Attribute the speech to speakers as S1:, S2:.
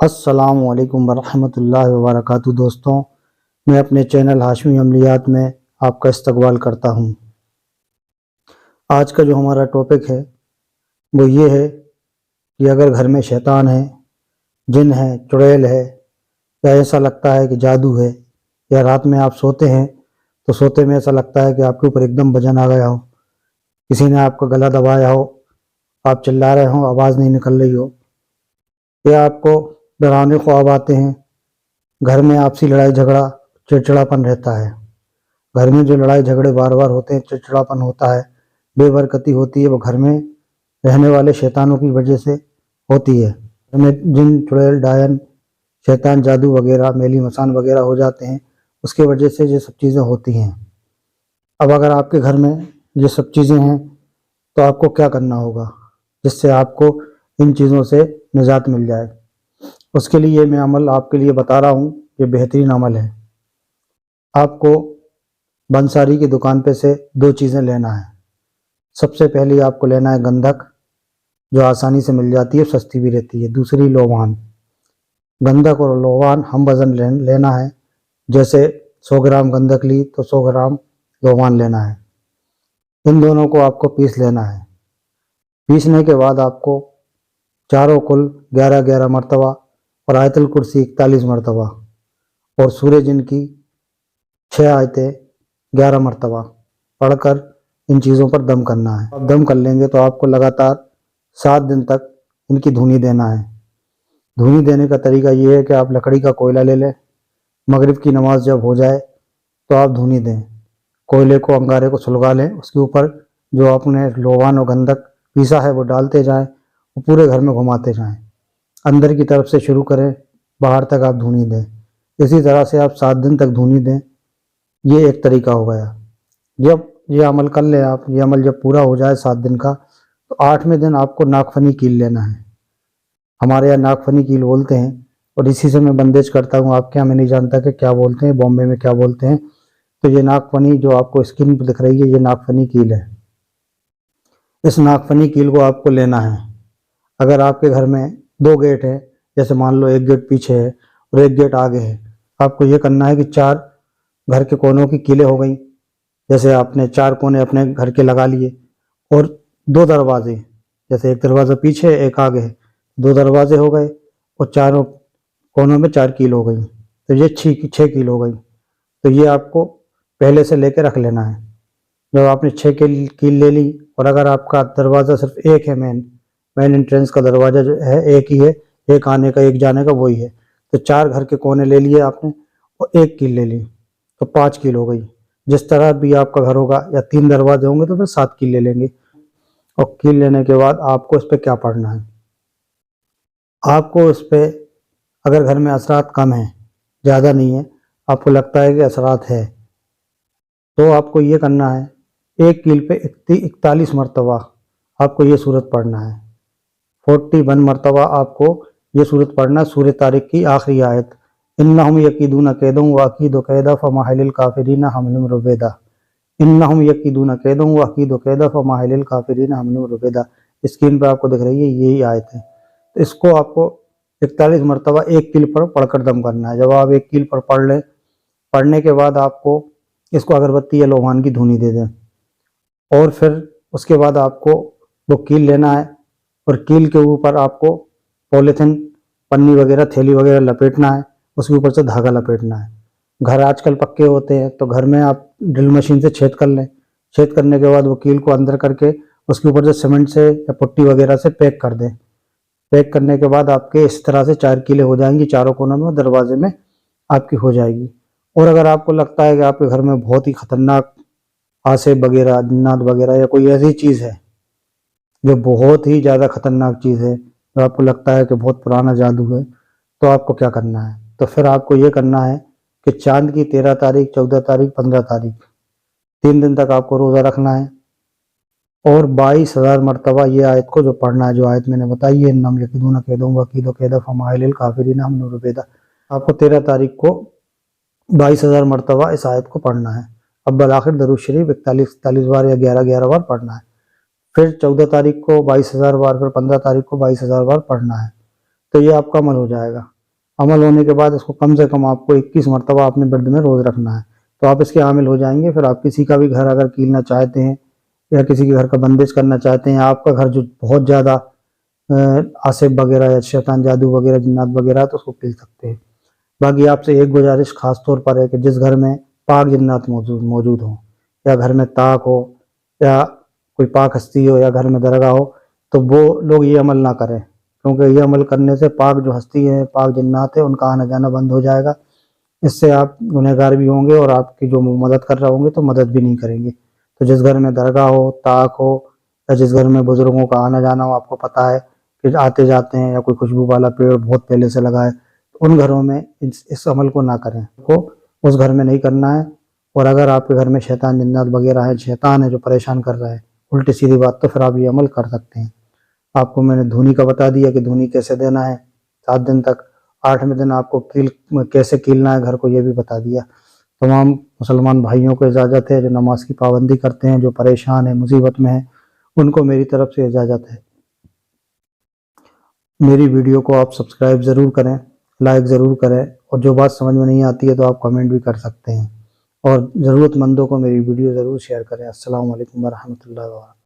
S1: अस्सलामुअलैकुम वरहमतुल्लाहि वबरकातुहू। दोस्तों, मैं अपने चैनल हाशमी अमलियात में आपका इस्तकबाल करता हूँ। आज का जो हमारा टॉपिक है वो ये है कि अगर घर में शैतान है, जिन है, चुड़ैल है, या ऐसा लगता है कि जादू है, या रात में आप सोते हैं तो सोते में ऐसा लगता है कि आपके ऊपर एकदम वजन आ गया हो, किसी ने आपका गला दबाया हो, आप चिल्ला रहे हो, आवाज़ नहीं निकल रही हो, या आपको डरावने ख्वाब आते हैं, घर में आपसी लड़ाई झगड़ा, चिड़चिड़ापन रहता है। घर में जो लड़ाई झगड़े बार बार होते हैं, चिड़चिड़ापन होता है, बेबरकती होती है, वो घर में रहने वाले शैतानों की वजह से होती है। घर में जिन, चुड़ैल, डायन, शैतान, जादू वगैरह, मेली मसान वगैरह हो जाते हैं, उसके वजह से ये सब चीज़ें होती हैं। अब अगर आपके घर में ये सब चीज़ें हैं तो आपको क्या करना होगा जिससे आपको इन चीज़ों से निजात मिल जाए। उसके लिए मैं अमल आपके लिए बता रहा हूँ, ये बेहतरीन अमल है। आपको बंसारी की दुकान पे से दो चीज़ें लेना है। सबसे पहले आपको लेना है गंधक, जो आसानी से मिल जाती है, सस्ती भी रहती है। दूसरी लोवान। गंधक और लोवान हम वज़न लेना है। जैसे 100 ग्राम गंधक ली तो 100 ग्राम लोवान लेना है। इन दोनों को आपको पीस लेना है। पीसने के बाद आपको चारों कुल 11-11 मरतबा और आयतुल कुर्सी 41 मरतबा और सूरज जिन की 6 आयतें 11 मरतबा पढ़कर इन चीज़ों पर दम करना है। आप दम कर लेंगे तो आपको लगातार 7 दिन तक इनकी धुनी देना है। धुनी देने का तरीका ये है कि आप लकड़ी का कोयला ले लें, मगरिब की नमाज जब हो जाए तो आप धुनी दें, कोयले को, अंगारे को सुलगा लें, उसके ऊपर जो आपने लोवान और गंधक पीसा है वो डालते जाएं और पूरे घर में घुमाते जाएं। अंदर की तरफ से शुरू करें, बाहर तक आप धुनी दें। इसी तरह से आप 7 दिन तक धुनी दें। ये एक तरीका हो गया। जब ये अमल कर लें आप, ये अमल जब पूरा हो जाए 7 दिन का, तो 8वें दिन आपको नागफनी कील लेना है। हमारे यहाँ नागफनी कील बोलते हैं और इसी से मैं बंदेज करता हूँ। आपके यहाँ मैं नहीं जानता कि क्या बोलते हैं, बॉम्बे में क्या बोलते हैं। तो ये नागफनी जो आपको स्क्रीन पर दिख रही है, ये नागफनी कील है। इस नागफनी कील को आपको लेना है। अगर आपके घर में 2 गेट है, जैसे मान लो एक गेट पीछे है और एक गेट आगे है, आपको ये करना है कि 4 घर के कोनों की कीलें हो गई। जैसे आपने 4 कोने अपने घर के लगा लिए और 2 दरवाजे, जैसे एक दरवाज़ा पीछे एक आगे है, 2 दरवाजे हो गए और चारों कोनों में 4 कील हो गई, तो ये 6 कील हो गई। तो ये आपको पहले से लेके रख लेना है। जब आपने 6 कील ले ली और अगर आपका दरवाज़ा सिर्फ एक है, मेन एंट्रेंस का दरवाज़ा जो है एक ही है, एक आने का एक जाने का वही है, तो 4 घर के कोने ले लिए आपने और 1 कील ले ली, तो 5 कील हो गई। जिस तरह भी आपका घर होगा, या 3 दरवाजे होंगे तो फिर 7 कील ले लेंगे। और कील लेने के बाद आपको इस पर क्या पढ़ना है, आपको इस पर, अगर घर में असरात कम है, ज़्यादा नहीं है, आपको लगता है कि असरात है, तो आपको ये करना है, 1 कील पे 41 मरतबा आपको ये सूरत पढ़ना है। 41 मरतबा आपको ये सूरत पढ़ना है। सूरह तारिक की आखिरी आयत, इन्नहुम यकीदून कैदम व अकीदु कैदा फमाहिलिल काफिरीन हमलुम रुबैदा। इन्नहुम यकीदून कैदम व अकीदु कैदा फमाहिलिल काफिरीन हमलुम रुबैदा। स्क्रीन पर आपको दिख रही है, यही आयत है। तो इसको आपको 41 मरतबा 1 कील पर पढ़कर दम करना है। जब आप 1 कील पर पढ़ लें, पढ़ने के बाद आपको इसको अगरबत्ती या लोहान की धुनी दे दें और फिर उसके बाद आपको वो कील लेना है और कील के ऊपर आपको पॉलीथिन, पन्नी वगैरह, थैली वगैरह लपेटना है, उसके ऊपर से धागा लपेटना है। घर आजकल पक्के होते हैं तो घर में आप ड्रिल मशीन से छेद कर लें। छेद करने के बाद वो कील को अंदर करके उसके ऊपर से सीमेंट से या पुट्टी वगैरह से पैक कर दें। पैक करने के बाद आपके इस तरह से 4 कीलें हो जाएंगी चारों कोनों में और दरवाजे में आपकी हो जाएगी। और अगर आपको लगता है कि आपके घर में बहुत ही खतरनाक आसेब वगैरह, जिन्नात वगैरह या कोई ऐसी चीज़ है जो बहुत ही ज़्यादा खतरनाक चीज़ है, जो आपको लगता है कि बहुत पुराना जादू है, तो आपको क्या करना है, तो फिर आपको ये करना है कि चांद की 13 तारीख, 14 तारीख, 15 तारीख, 3 दिन तक आपको रोज़ा रखना है और 22,000 मरतबा ये आयत को जो पढ़ना है, जो आयत मैंने बताई है, इन्नहुम यकीदून कैदम व अकीदु कैदा फमाहिलिल काफिरीन हमलुम रुबैदा, आपको 13 तारीख को 22,000 मरतबा इस आयत को पढ़ना है। अव्वल आखिर दरूद शरीफ 41 बार या 11-11 बार पढ़ना है। फिर 14 तारीख को 22,000 बार, फिर 15 तारीख को 22,000 बार पढ़ना है। तो ये आपका अमल हो जाएगा। अमल होने के बाद इसको कम से कम आपको 21 मरतबा अपने व्रत में रोज़ रखना है। तो आप इसके आमिल हो जाएंगे। फिर आप किसी का भी घर अगर कीलना चाहते हैं या किसी के घर का बंदिश करना चाहते हैं, आपका घर जो बहुत ज़्यादा आसिफ वगैरह या शैतान जादू वगैरह जिन्नात वगैरह, तो उसको कील सकते हैं। बाकी आपसे एक गुजारिश खास तौर पर है कि जिस घर में पाक जिन्नात मौजूद हो, या घर में ताक हो, या कोई पाक हस्ती हो, या घर में दरगाह हो, तो वो लोग ये अमल ना करें, क्योंकि ये अमल करने से पाक जो हस्ती है, पाक जिन्नात है, उनका आना जाना बंद हो जाएगा। इससे आप गुनहगार भी होंगे और आपकी जो मदद कर रहे होंगे तो मदद भी नहीं करेंगे। तो जिस घर में दरगाह हो, ताक हो, या जिस घर में बुजुर्गों का आना जाना हो, आपको पता है कि आते जाते हैं, या कोई खुशबू वाला पेड़ बहुत पहले से लगा है, तो उन घरों में इस अमल को ना करें, को उस घर में नहीं करना है। और अगर आपके घर में शैतान जिन्नात वगैरह है, शैतान है जो परेशान कर रहा है उल्टी सीधी बात, तो फिर आप ये अमल कर सकते हैं। आपको मैंने धूनी का बता दिया कि धूनी कैसे देना है 7 दिन तक। 8वें दिन आपको कैसे कीलना है घर को, ये भी बता दिया। तमाम मुसलमान भाइयों को इजाज़त है जो नमाज की पाबंदी करते हैं, जो परेशान है, मुसीबत में है, उनको मेरी तरफ से इजाज़त है। मेरी वीडियो को आप सब्सक्राइब ज़रूर करें, लाइक ज़रूर करें, और जो बात समझ में नहीं आती है तो आप कमेंट भी कर सकते हैं। और ज़रूरतमंदों को मेरी वीडियो ज़रूर शेयर करें। अस्सलाम वालेकुम व रहमतुल्लाहि व बरकातहू।